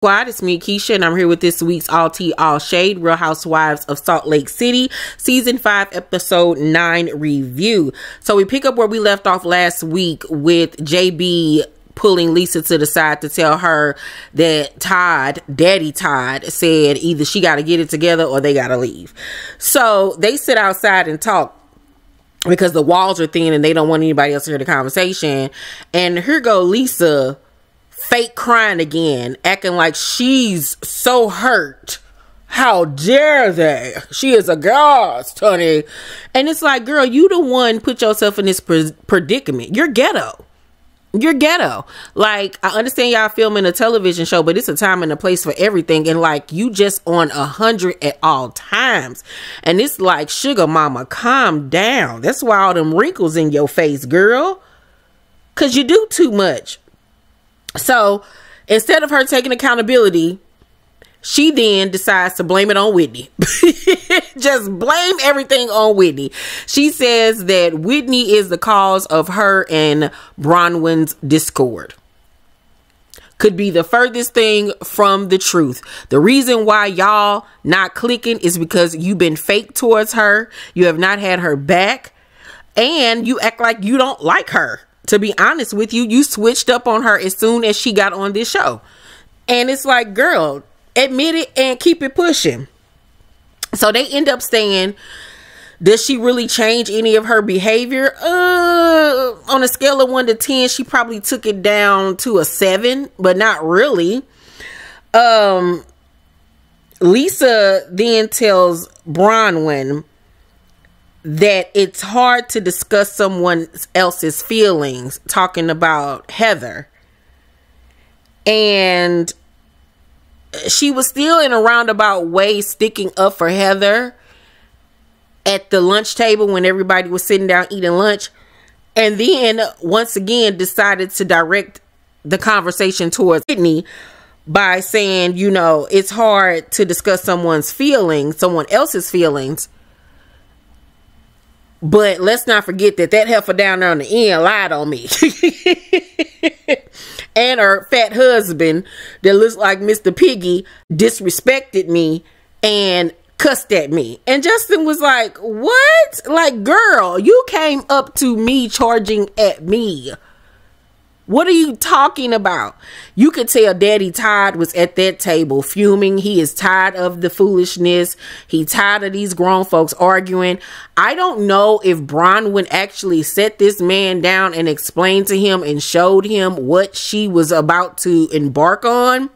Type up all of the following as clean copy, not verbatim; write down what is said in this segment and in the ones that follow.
Squad, it's me, Keisha, and I'm here with this week's All Tea, All Shade, Real Housewives of Salt Lake City, Season 5, Episode 9 review. So we pick up where we left off last week with JB pulling Lisa to the side to tell her that Todd, Daddy Todd, said either she got to get it together or they got to leave. So they sit outside and talk because the walls are thin and they don't want anybody else to hear the conversation. And here go Lisa, fake crying again, acting like she's so hurt. How dare they? She is a ghost, honey. And it's like, girl, you the one put yourself in this predicament. You're ghetto. You're ghetto. Like, I understand y'all filming a television show, but it's a time and a place for everything. And like, you just on 100 at all times. And it's like, sugar mama, calm down. That's why all them wrinkles in your face, girl. Because you do too much. So instead of her taking accountability, she then decides to blame it on Whitney. Just blame everything on Whitney. She says that Whitney is the cause of her and Bronwyn's discord. Could be the furthest thing from the truth. The reason why y'all not clicking is because you've been fake towards her. You have not had her back. And you act like you don't like her. To be honest with you, you switched up on her as soon as she got on this show. And it's like, girl, admit it and keep it pushing. So they end up saying, does she really change any of her behavior? On a scale of 1 to 10, she probably took it down to a 7, but not really. Lisa then tells Bronwyn that it's hard to discuss someone else's feelings, talking about Heather. And she was still in a roundabout way sticking up for Heather at the lunch table when everybody was sitting down eating lunch. And then once again decided to direct the conversation towards Whitney by saying, you know, it's hard to discuss someone's feelings, someone else's feelings. But let's not forget that that heifer down there on the end lied on me. And her fat husband that looks like Mr. Piggy disrespected me and cussed at me. And Justin was like, what? Like, girl, you came up to me charging at me. What are you talking about? You could tell Daddy Todd was at that table fuming. He is tired of the foolishness. He tired of these grown folks arguing. I don't know if Bronwyn actually set this man down and explained to him and showed him what she was about to embark on.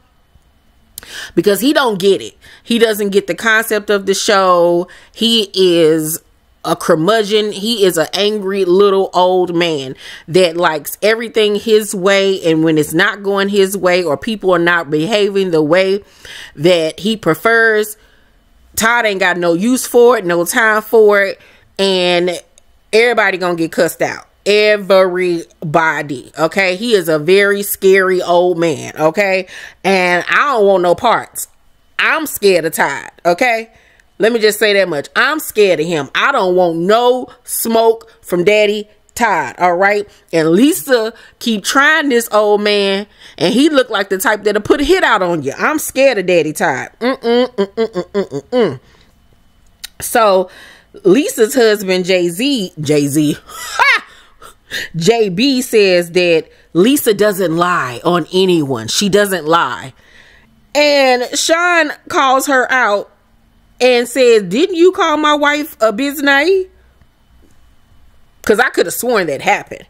Because he don't get it. He doesn't get the concept of the show. He is a curmudgeon. He is an angry little old man that likes everything his way, and when it's not going his way or people are not behaving the way that he prefers, Todd ain't got no use for it, no time for it, and everybody gonna get cussed out. Everybody. Okay, he is a very scary old man. Okay, and I don't want no parts. I'm scared of Todd. Okay, let me just say that much. I'm scared of him. I don't want no smoke from Daddy Todd. All right. And Lisa keep trying this old man, and he look like the type that'll put a hit out on you. I'm scared of Daddy Todd. So Lisa's husband, JB says that Lisa doesn't lie on anyone. She doesn't lie. And Shawn calls her out and says, didn't you call my wife a biznai? Because I could have sworn that happened.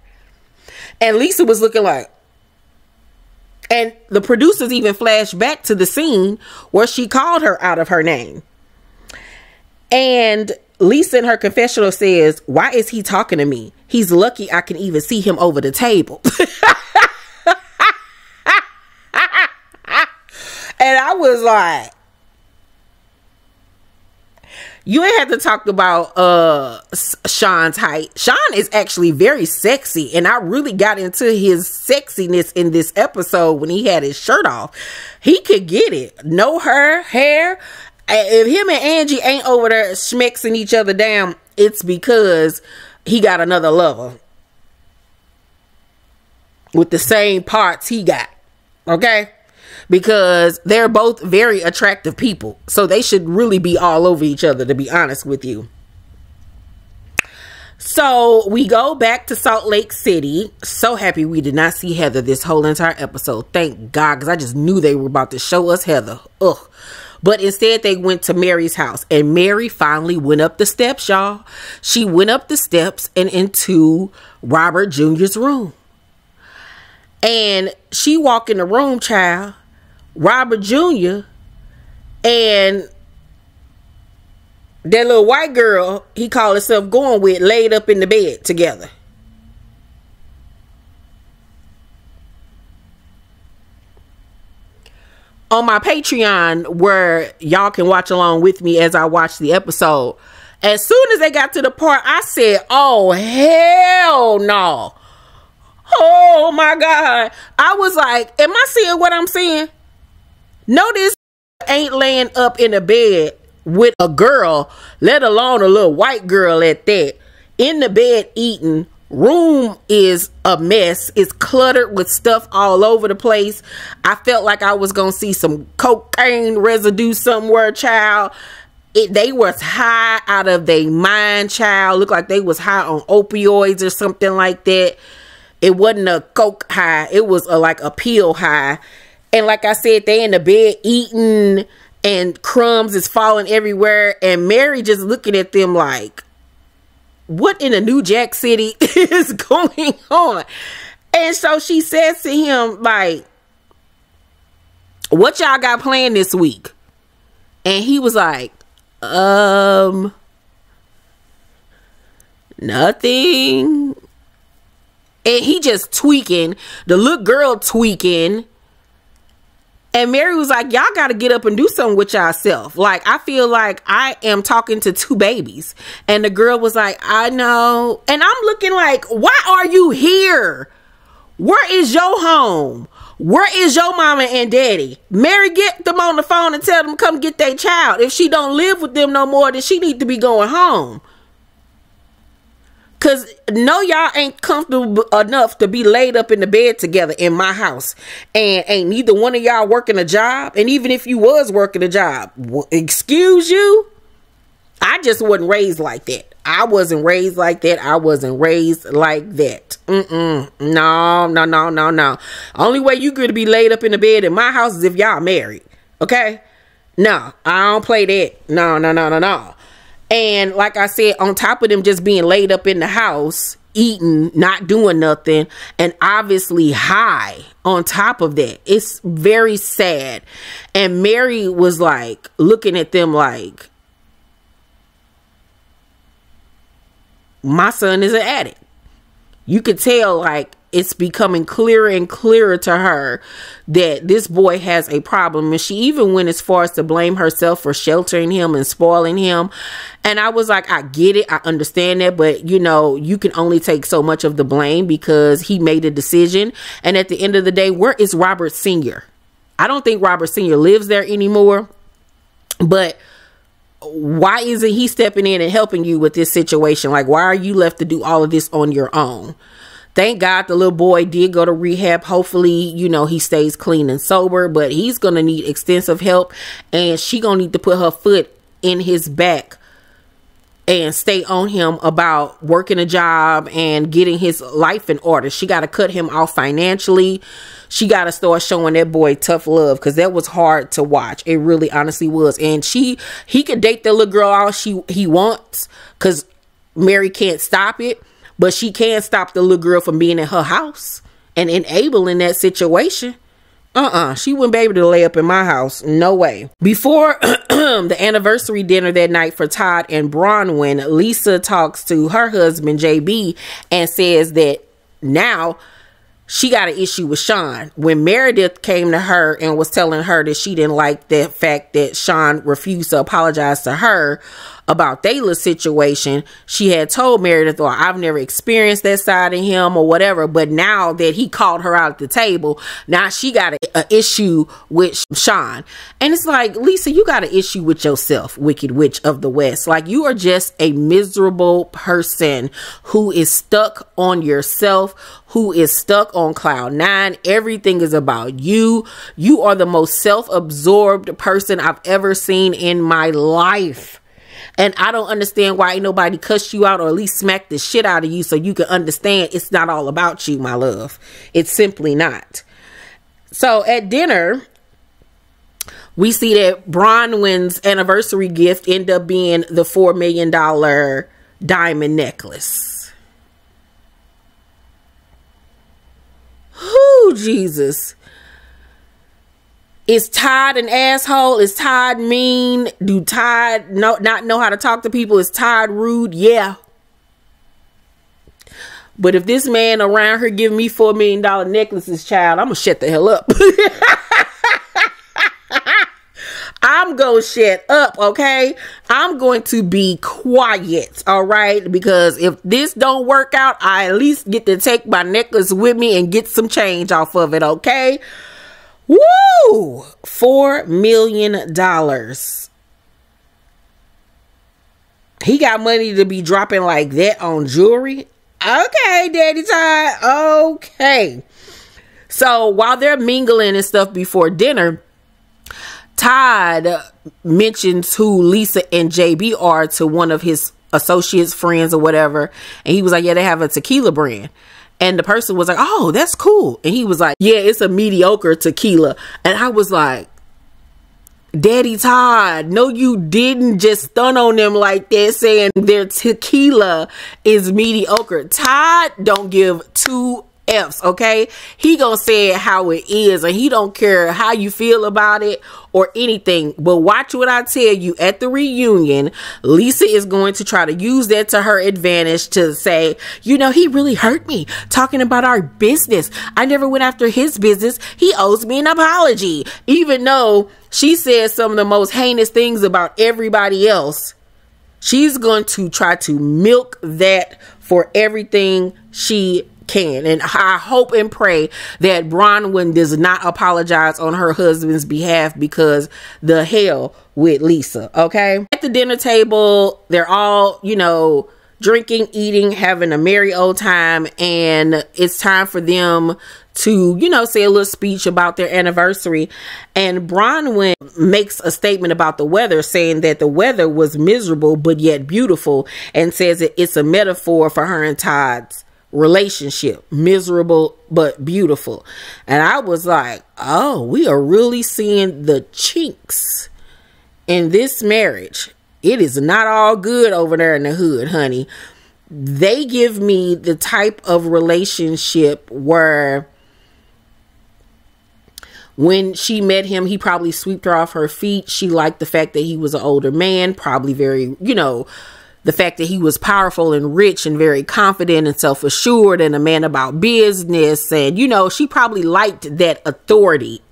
And Lisa was looking like, and the producers even flashed back to the scene where she called her out of her name. And Lisa in her confessional says, why is he talking to me? He's lucky I can even see him over the table. And I was like, you ain't have to talk about Shawn's height. Shawn is actually very sexy, and I really got into his sexiness in this episode when he had his shirt off. He could get it. No hair. If him and Angie ain't over there schmexing each other down, it's because he got another lover with the same parts he got. Okay? because they're both very attractive people. So they should really be all over each other, to be honest with you. So we go back to Salt Lake City. So happy we did not see Heather this whole entire episode. Thank God, because I just knew they were about to show us Heather. Ugh. But instead they went to Mary's house, and Mary finally went up the steps, y'all. She went up the steps and into Robert Jr.'s room. And she walked in the room, child. Robert Jr. and that little white girl he called himself going with laid up in the bed together. On my Patreon, where y'all can watch along with me as I watch the episode, as soon as they got to the part, I said, oh, hell no. Oh, my God. I was like, am I seeing what I'm seeing? No, this ain't laying up in the bed with a girl, let alone a little white girl at that, in the bed eating. Room is a mess. It's cluttered with stuff all over the place. I felt like I was gonna see some cocaine residue somewhere, child. They was high out of their mind, child. Looked like they was high on opioids or something like that. It wasn't a coke high. It was like a pill high. And like I said, they in the bed eating, and crumbs is falling everywhere. And Mary just looking at them like, what in the New Jack City is going on? And so she says to him, like, what y'all got planned this week? And he was like, nothing. And he just tweaking, the little girl tweaking. And Mary was like, y'all got to get up and do something with yourself. Like, I feel like I am talking to two babies. And the girl was like, I know. And I'm looking like, why are you here? Where is your home? Where is your mama and daddy? Mary, get them on the phone and tell them to come get their child. If she don't live with them no more, then she need to be going home. Because no, y'all ain't comfortable enough to be laid up in the bed together in my house. And ain't neither one of y'all working a job. And even if you was working a job, excuse you, I just wasn't raised like that. I wasn't raised like that. I wasn't raised like that. No. Only way you could be laid up in the bed in my house is if y'all married. Okay? No, I don't play that. No. And like I said, on top of them just being laid up in the house, eating, not doing nothing, and obviously high on top of that, it's very sad. And Mary was like looking at them like, my son is an addict. You could tell, like, it's becoming clearer and clearer to her that this boy has a problem. And she even went as far as to blame herself for sheltering him and spoiling him. And I was like, I get it. I understand that. But, you know, you can only take so much of the blame because he made a decision. And at the end of the day, where is Robert Sr.? I don't think Robert Sr. lives there anymore. But why isn't he stepping in and helping you with this situation? Like, why are you left to do all of this on your own? Thank God the little boy did go to rehab. Hopefully, you know, he stays clean and sober, but he's going to need extensive help, and she going to need to put her foot in his back and stay on him about working a job and getting his life in order. She got to cut him off financially. She got to start showing that boy tough love, because that was hard to watch. It really honestly was. And he could date the little girl all he wants, because Mary can't stop it. But she can stop the little girl from being in her house and enabling that situation. She wouldn't be able to lay up in my house. No way. Before the anniversary dinner that night for Todd and Bronwyn, Lisa talks to her husband, JB, and says that now she got an issue with Shawn. When Meredith came to her and was telling her that she didn't like the fact that Shawn refused to apologize to her, about Thayla's situation, she had told Meredith, or I've never experienced that side of him or whatever. But now that he called her out at the table, now she got an issue with Shawn. And it's like, Lisa, you got an issue with yourself, Wicked Witch of the West. Like, you are just a miserable person who is stuck on yourself, who is stuck on cloud nine. Everything is about you. You are the most self-absorbed person I've ever seen in my life. And I don't understand why ain't nobody cussed you out or at least smacked the shit out of you so you can understand it's not all about you, my love. It's simply not. So at dinner, we see that Bronwyn's anniversary gift ended up being the $4 million diamond necklace. Whoo, Jesus. Is Todd an asshole? Is Todd mean? Do Todd not know how to talk to people? Is Todd rude? Yeah. But if this man around here giving me $4 million necklaces, child, I'm gonna shut the hell up. I'm gonna shut up, okay? I'm going to be quiet, all right? Because if this don't work out, I at least get to take my necklace with me and get some change off of it, okay? Woo! $4 million. He got money to be dropping like that on jewelry? Okay, Daddy Todd. Okay. So while they're mingling and stuff before dinner, Todd mentions who Lisa and JB are to one of his associates, friends, or whatever. And he was like, yeah, they have a tequila brand. And the person was like, oh, that's cool. And he was like, yeah, it's a mediocre tequila. And I was like, Daddy Todd, no, you didn't just stun on them like that saying their tequila is mediocre. Todd don't give two F's, okay? He gonna say it how it is, and he don't care how you feel about it or anything. But watch what I tell you. At the reunion, Lisa is going to try to use that to her advantage to say, you know, he really hurt me talking about our business. I never went after his business. He owes me an apology. Even though she says some of the most heinous things about everybody else, she's going to try to milk that for everything she can. And I hope and pray that Bronwyn does not apologize on her husband's behalf, because the hell with Lisa, okay? At the dinner table, they're all, you know, drinking, eating, having a merry old time, and it's time for them to, you know, say a little speech about their anniversary. And Bronwyn makes a statement about the weather, saying that the weather was miserable but yet beautiful, and says that it's a metaphor for her and Todd's relationship. Miserable but beautiful. And I was like, oh, we are really seeing the chinks in this marriage. It is not all good over there in the hood, honey. They give me the type of relationship where when she met him, he probably swept her off her feet. She liked the fact that he was an older man, probably very, you know, the fact that he was powerful and rich and very confident and self-assured and a man about business. And, you know, she probably liked that authority,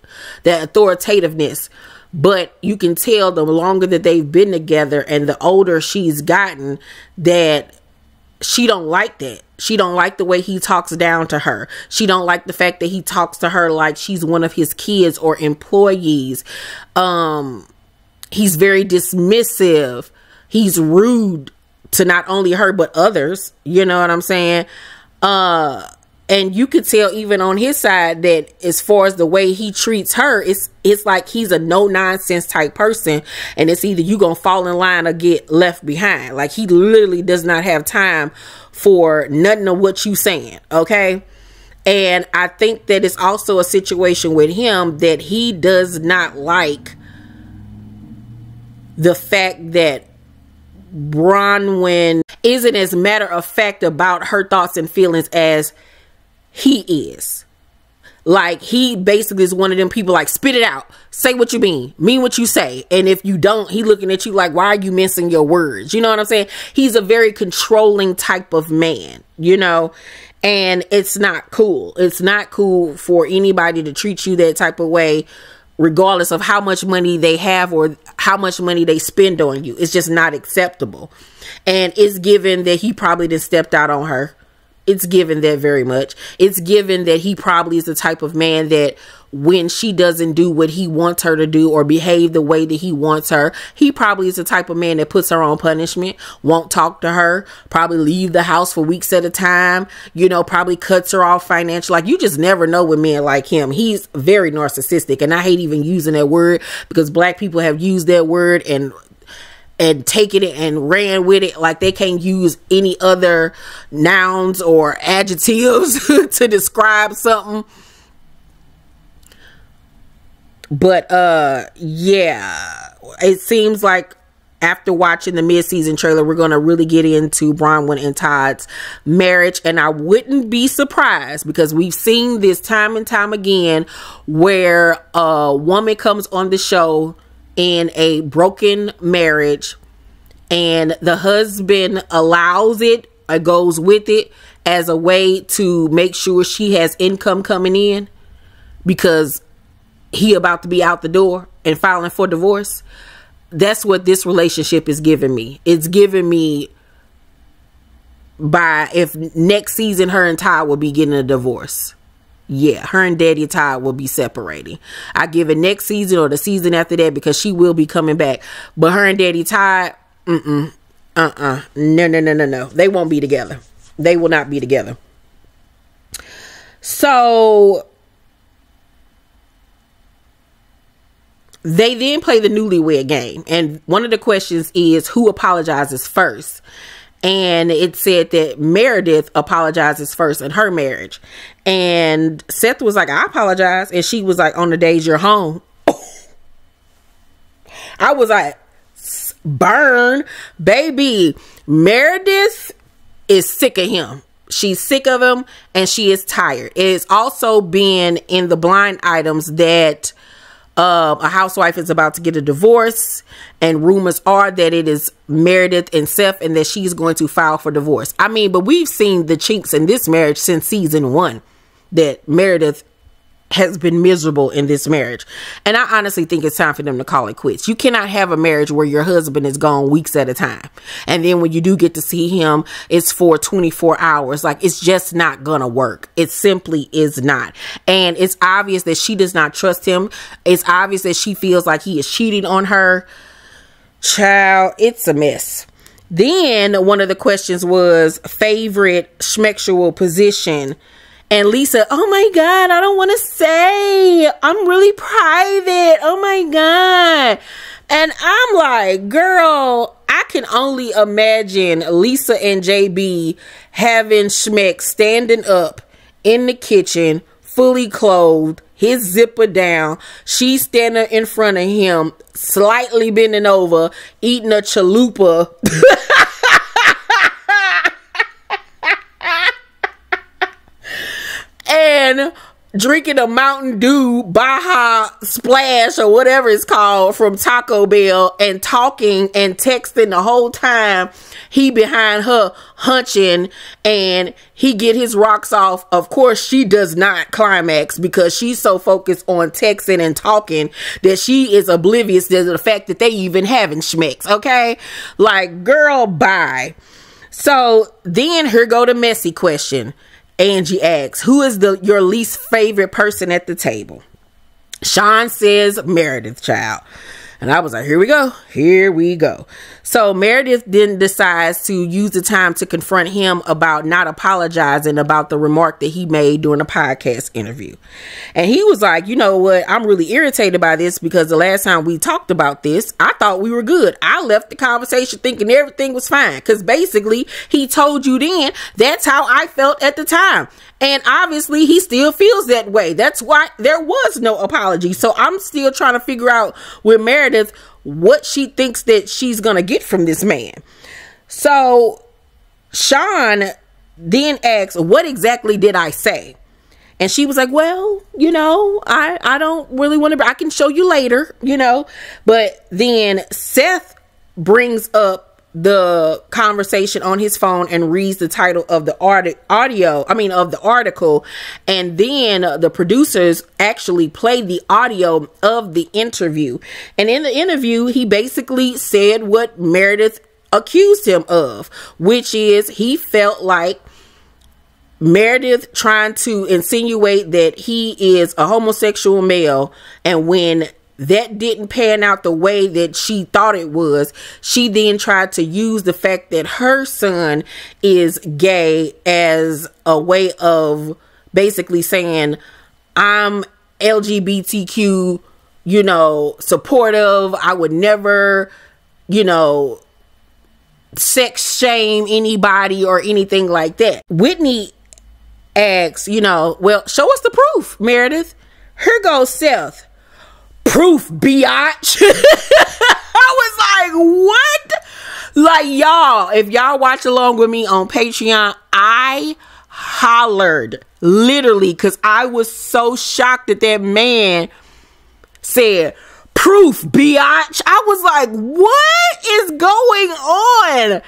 that authoritativeness. But you can tell the longer that they've been together and the older she's gotten, that she don't like that. She don't like the way he talks down to her. She don't like the fact that he talks to her like she's one of his kids or employees. He's very dismissive. He's rude to not only her but others, you know what I'm saying? And you could tell even on his side that as far as the way he treats her, it's like he's a no nonsense type person, and it's either you gonna fall in line or get left behind. Like, he literally does not have time for nothing of what you saying, okay? And I think that it's also a situation with him that he does not like the fact that Bronwyn isn't as matter of fact about her thoughts and feelings as he is. Like, he basically is one of them people like, spit it out, say what you mean what you say. And if you don't, he looking at you like, why are you missing your words? You know what I'm saying? He's a very controlling type of man, you know, and it's not cool. It's not cool for anybody to treat you that type of way regardless of how much money they have or how much money they spend on you. It's just not acceptable. And it's given that he probably done stepped out on her. It's given that very much. It's given that he probably is the type of man that when she doesn't do what he wants her to do or behave the way that he wants her, he probably is the type of man that puts her on punishment, won't talk to her, probably leave the house for weeks at a time, you know, probably cuts her off financially. Like, you just never know with men like him. He's very narcissistic, and I hate even using that word because black people have used that word and taken it and ran with it like they can't use any other nouns or adjectives to describe something. But yeah, it seems like after watching the mid-season trailer, we're going to really get into Bronwyn and Todd's marriage. And I wouldn't be surprised, because we've seen this time and time again where a woman comes on the show in a broken marriage and the husband allows it or goes with it as a way to make sure she has income coming in because he about to be out the door and filing for divorce. That's what this relationship is giving me. It's giving me, by if next season her and Todd will be getting a divorce. Yeah, her and Daddy Todd will be separating. I give it next season or the season after that, because she will be coming back. But her and Daddy Todd, no. They won't be together. They will not be together. So they then play the newlywed game. And one of the questions is, who apologizes first? And it said that Meredith apologizes first in her marriage. And Seth was like, I apologize. And she was like, on the days you're home. I was like, burn, baby. Meredith is sick of him. She's sick of him and she is tired. It has also been in the blind items that a housewife is about to get a divorce, and rumors are that it is Meredith and Seth and that she's going to file for divorce. I mean, but we've seen the chinks in this marriage since season 1, that Meredith has been miserable in this marriage. And I honestly think it's time for them to call it quits. You cannot have a marriage where your husband is gone weeks at a time, and then when you do get to see him, it's for 24 hours. Like, it's just not gonna work. It simply is not. And it's obvious that she does not trust him. It's obvious that she feels like he is cheating on her. Child, it's a mess. Then one of the questions was favorite schmexual position. And Lisa, oh my God, I don't want to say. I'm really private. Oh my God. And I'm like, girl, I can only imagine Lisa and JB having Schmeck standing up in the kitchen, fully clothed, his zipper down. She's standing in front of him, slightly bending over, eating a chalupa. And drinking a Mountain Dew Baja Splash or whatever it's called from Taco Bell, and talking and texting the whole time. He behind her hunching, and he get his rocks off. Of course, she does not climax because she's so focused on texting and talking that she is oblivious to the fact that they even having schmecks. Okay, like, girl, bye. So then here go the messy question. Angie asks, who is your least favorite person at the table? Shawn says Meredith, child. And I was like, here we go. Here we go. So Meredith then decides to use the time to confront him about not apologizing about the remark that he made during a podcast interview. And he was like, you know what? I'm really irritated by this because the last time we talked about this, I thought we were good. I left the conversation thinking everything was fine. Because basically, he told you then, that's how I felt at the time. And obviously, he still feels that way. That's why there was no apology. So I'm still trying to figure out with Meredith what she thinks that she's going to get from this man. So Shawn then asks, what exactly did I say? And she was like, well, you know, I don't really want to, I can show you later, you know. But then Seth brings up the conversation on his phone and reads the title of the of the article, and then the producers actually played the audio of the interview. And in the interview, he basically said what Meredith accused him of, which is he felt like Meredith trying to insinuate that he is a homosexual male, and when that didn't pan out the way that she thought it was, she then tried to use the fact that her son is gay as a way of basically saying, I'm LGBTQ, you know, supportive. I would never, you know, sex shame anybody or anything like that. Whitney asks, you know, well, show us the proof, Meredith. Here goes Seth. Proof, biatch. I was like, what? Like, y'all, if y'all watch along with me on Patreon, I hollered literally because I was so shocked that that man said proof, biatch. I was like, what is going on?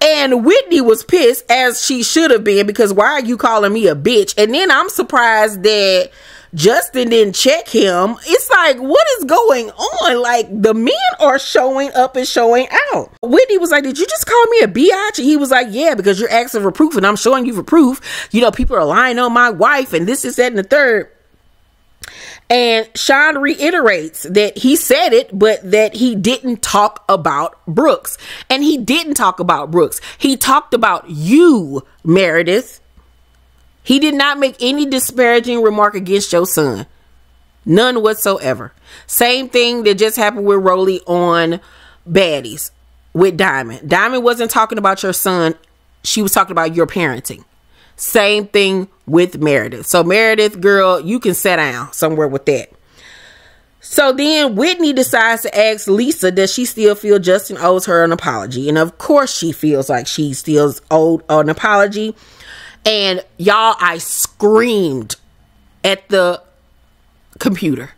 And Whitney was pissed, as she should have been, because why are you calling me a bitch? And then I'm surprised that Justin didn't check him. It's like, what is going on? Like, the men are showing up and showing out. Whitney was like, did you just call me a biatch? And he was like, yeah, because you're asking for proof and I'm showing you for proof. You know, people are lying on my wife and this is that and the third. And Shawn reiterates that he said it, but that he didn't talk about Brooks. And he didn't talk about Brooks. He talked about you, Meredith. He did not make any disparaging remark against your son. None whatsoever. Same thing that just happened with Rolly on Baddies with Diamond. Diamond wasn't talking about your son. She was talking about your parenting. Same thing with Meredith. So Meredith, girl, you can sit down somewhere with that. So then Whitney decides to ask Lisa, does she still feel Justin owes her an apology? And of course she feels like she still owed an apology. And y'all, I screamed at the computer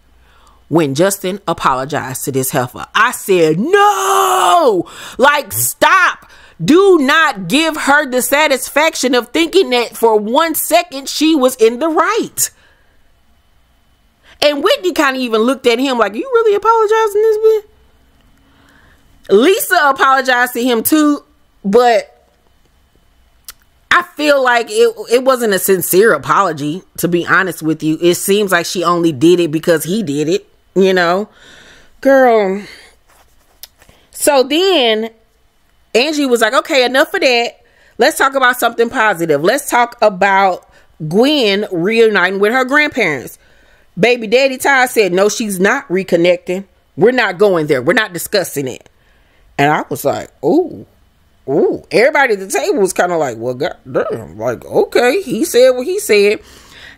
when Justin apologized to this heifer. I said, no, like, stop. Do not give her the satisfaction of thinking that for 1 second she was in the right. And Whitney kind of even looked at him like, you really apologizing this bit? Lisa apologized to him too, but I feel like it wasn't a sincere apology, to be honest with you. It seems like she only did it because he did it, you know. Girl. So then Angie was like, okay, enough of that. Let's talk about something positive. Let's talk about Gwen reuniting with her grandparents. Baby daddy Todd said, no, she's not reconnecting. We're not going there. We're not discussing it. And I was like, ooh. Ooh, everybody at the table was kind of like, well, goddamn, like, okay, he said what he said.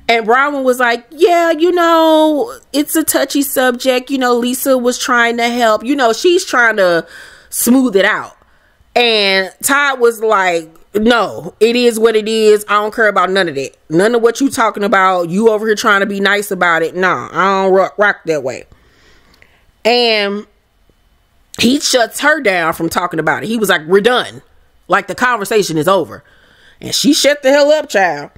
And Bronwyn was like, yeah, you know, it's a touchy subject. You know, Lisa was trying to help. You know, she's trying to smooth it out. And Todd was like, no, it is what it is. I don't care about none of that. None of what you talking about. You over here trying to be nice about it. No, I don't rock that way. And he shuts her down from talking about it. He was like, we're done. Like, the conversation is over. And she shut the hell up, child.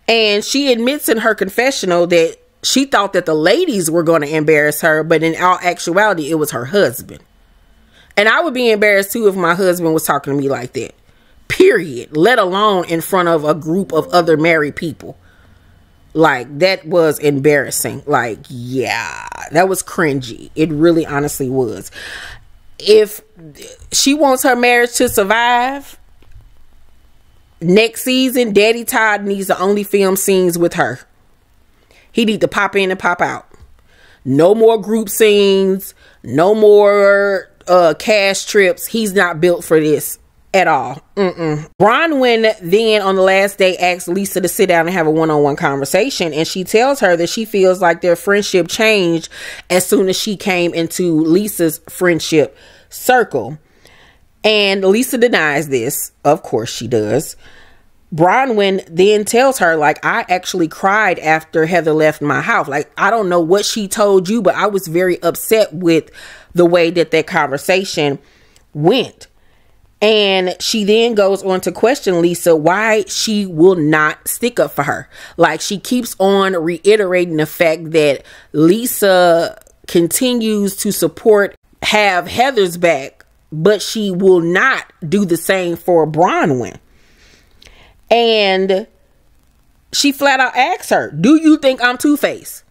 And she admits in her confessional that she thought that the ladies were going to embarrass her, but in all actuality, it was her husband. And I would be embarrassed too if my husband was talking to me like that. Period. Let alone in front of a group of other married people. Like, that was embarrassing. Like, yeah, that was cringy. It really honestly was. If she wants her marriage to survive, next season, Daddy Todd needs to only film scenes with her. He needs to pop in and pop out. No more group scenes. No more cash trips. He's not built for this at all. Bronwyn then on the last day asks Lisa to sit down and have a one-on-one conversation, and she tells her that she feels like their friendship changed as soon as she came into Lisa's friendship circle. And Lisa denies this. Of course she does. Bronwyn then tells her, like, I actually cried after Heather left my house. Like, I don't know what she told you, but I was very upset with the way that that conversation went. And she then goes on to question Lisa why she will not stick up for her. Like, she keeps on reiterating the fact that Lisa continues to have Heather's back, but she will not do the same for Bronwyn. And she flat out asks her, do you think I'm Two-Faced?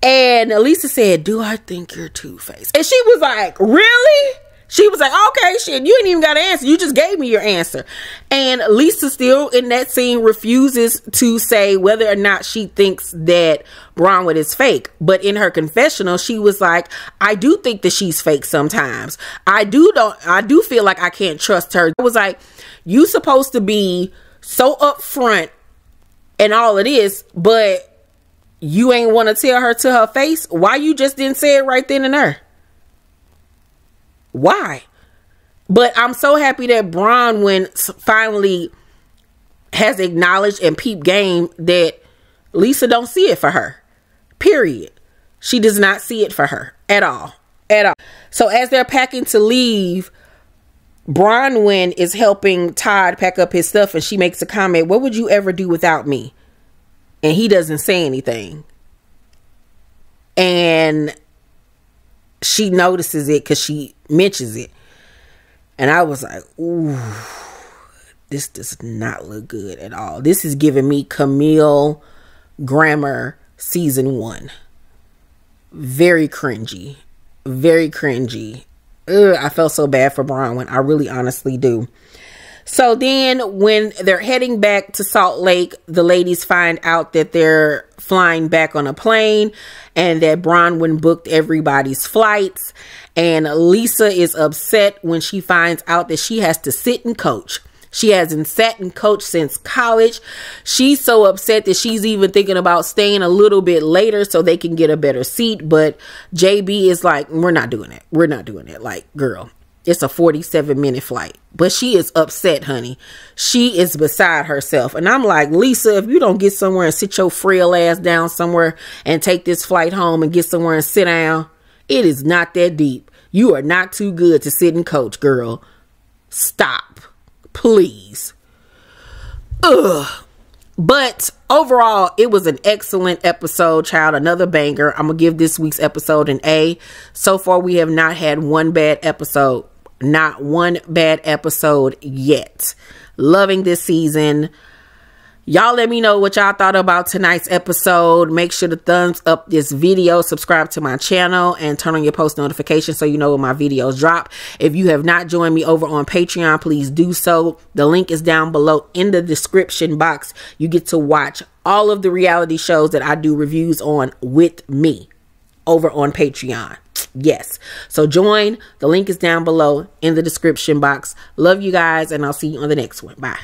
And Lisa said, do I think you're Two-Faced? And she was like, really? She was like, okay, shit, you ain't even got an answer. You just gave me your answer. And Lisa still in that scene refuses to say whether or not she thinks that Bronwyn is fake. But in her confessional, she was like, I do think that she's fake sometimes. I do feel like I can't trust her. I was like, you supposed to be so upfront and all it is, but you ain't want to tell her to her face? Why you just didn't say it right then and there? Why? But I'm so happy that Bronwyn finally has acknowledged and peeped game that Lisa don't see it for her. Period. She does not see it for her at all. At all. So as they're packing to leave, Bronwyn is helping Todd pack up his stuff, and she makes a comment, what would you ever do without me? And he doesn't say anything. And she notices it because she mentions it. And I was like, ooh, this does not look good at all. This is giving me Camille Grammer season 1. Very cringy. Very cringy. Ugh, I felt so bad for Bronwyn. I really honestly do. So then when they're heading back to Salt Lake, the ladies find out that they're flying back on a plane and that Bronwyn booked everybody's flights. And Lisa is upset when she finds out that she has to sit and coach. She hasn't sat and coached since college. She's so upset that she's even thinking about staying a little bit later so they can get a better seat. But JB is like, we're not doing it. We're not doing it. Like, girl, it's a 47-minute flight. But she is upset, honey. She is beside herself. And I'm like, Lisa, if you don't get somewhere and sit your frail ass down somewhere and take this flight home and get somewhere and sit down, it is not that deep. You are not too good to sit and coach, girl. Stop. Please. Ugh. But overall, it was an excellent episode, child. Another banger. I'm going to give this week's episode an A. So far, we have not had one bad episode. Not one bad episode yet. Loving this season. Y'all let me know what y'all thought about tonight's episode. Make sure to thumbs up this video, subscribe to my channel, and turn on your post notifications so you know when my videos drop. If you have not joined me over on Patreon, please do so. The link is down below in the description box. You get to watch all of the reality shows that I do reviews on with me over on Patreon. Yes. So join. The link is down below in the description box. Love you guys, and I'll see you on the next one. Bye.